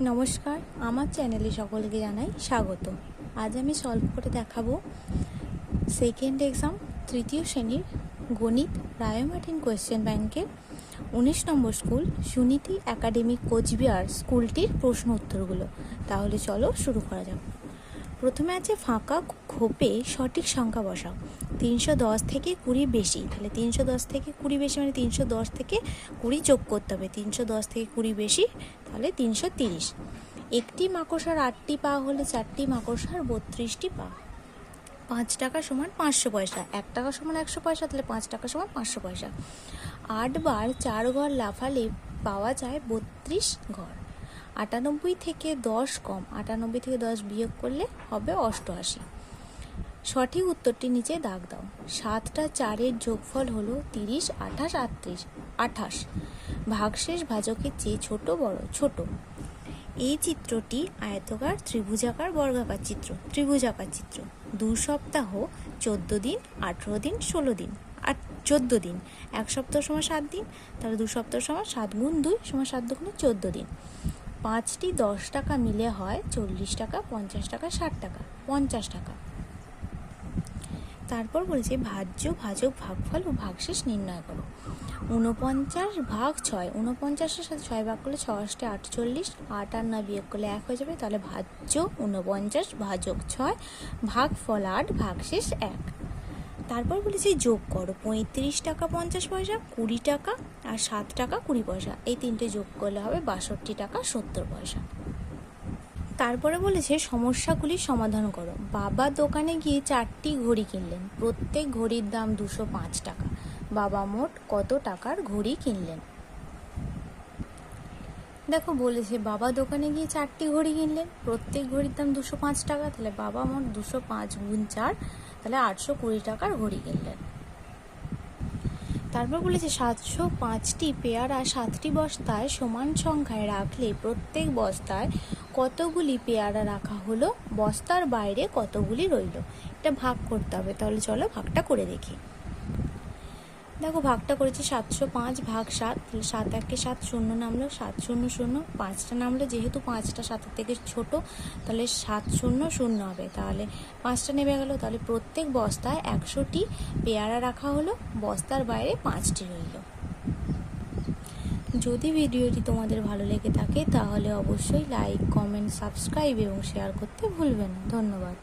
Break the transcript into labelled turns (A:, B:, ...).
A: নমস্কার, আমার চ্যানেলে সকলকে জানাই স্বাগত। আজ আমি সলভ করে দেখাবো সেকেন্ড এক্সাম তৃতীয় শ্রেণীর গণিত রায়মার্টিন কোয়েশ্চেন ব্যাংকের 19 নম্বর স্কুল সুনীতি একাডেমিক কোচবিহার স্কুলটির প্রশ্ন উত্তরগুলো। তাহলে চলো শুরু করা যাক। প্রথমে আছে ফাঁকা খোপে সঠিক সংখ্যা বসাও। 310 থেকে 20 বেশি, তাহলে 310 থেকে 20 বেশি মানে 310 থেকে 20 যোগ করতে হবে। 310 থেকে 20 বেশি তাহলে 330। একটি মাকড়সার 8টি পা হলে 4টি মাকড়সার 32টি পা। 5 টাকা সমান 500 পয়সা। 1 টাকা সমান 100 পয়সা, তাহলে 5 টাকা সমান 500 পয়সা। 8 বার 4 ঘর লাফালে পাওয়া যায় 32 ঘর। 98 থেকে 10 কম, 98 থেকে 10 বিয়োগ করলে হবে 88। সঠিক উত্তরটি নিচে দাগ দাও। 7টা 4-এর যোগফল হলো 30, 28, 38। 28 ভাগশেষ ভাজকের চেয়ে ছোট বড়? ছোট। এই চিত্রটি আয়তকার, ত্রিভুজাকার, বর্গাকার চিত্র? ত্রিভুজাকার চিত্র। 2 সপ্তাহ 14 দিন, 18 দিন, 16 দিন আর 14 দিন। 1 সপ্তাহ সমান 7 দিন, তাহলে 2 সপ্তাহ সমান 7 গুণ 2 সমান 7 দুগুণে 14 দিন। 5টি 10 টাকা মিলে হয় 40 টাকা, 50 টাকা, 60 টাকা, 50 টাকা। তারপর বলেছে ভাজ্য, ভাজক, ভাগফল ও ভাগশেষ নির্ণয় করো। 49 ভাগ 6, 49-এর সাথে 6 ভাগ করলে 6 8 48, 8 আর 9 বিয়োগ করলে 1 হয়ে যাবে, তাহলে ভাজ্য 49, ভাজক 6, ভাগফল 8, ভাগশেষ 1। তারপর বলেছে যোগ করো। 35 টাকা 50 পয়সা, 20 টাকা আর 7 টাকা 20 পয়সা, এই তিনটে যোগ করলে হবে 62 টাকা 70 পয়সা। তারপরে বলেছে সমস্যাগুলির সমাধান করো। বাবা দোকানে গিয়ে 4টি ঘড়ি কিনলেন, প্রত্যেক ঘড়ির দাম 205 টাকা। বাবা মোট কত টাকার ঘড়ি কিনলেন? দেখো বলেছে বাবা দোকানে গিয়ে 4টি ঘড়ি কিনলেন, প্রত্যেক ঘড়ির দাম 205 টাকা, তাহলে বাবা মোট 205 গুণ 4, তাহলে 820 টাকার ঘড়ি কিনলেন। তারপর বলেছে 705টি পেয়ারা 7টি বস্তায় সমান সংখ্যায় রাখলে প্রত্যেক বস্তায় কতগুলি পেয়ারা রাখা হলো, বস্তার বাইরে কতগুলি রইল? এটা ভাগ করতে হবে, তাহলে চলো ভাগটা করে দেখি। দেখো ভাগটা করেছি 705 ভাগ 7, তাহলে 7 1 7 শূন্য নামলো, 7 0 0 5টা নামলো, যেহেতু 5টা 7-এর থেকে ছোট তাহলে 7 0 0 হবে, তাহলে 5টা নেমে গেল। তাহলে প্রত্যেক বস্তায় 100টি পেয়ারা রাখা হলো, বস্তার বাইরে 5টি রইল। যদি ভিডিওটি তোমাদের ভালো লেগে থাকে তাহলে অবশ্যই লাইক, কমেন্ট, সাবস্ক্রাইব এবং শেয়ার করতে ভুলবে না। ধন্যবাদ।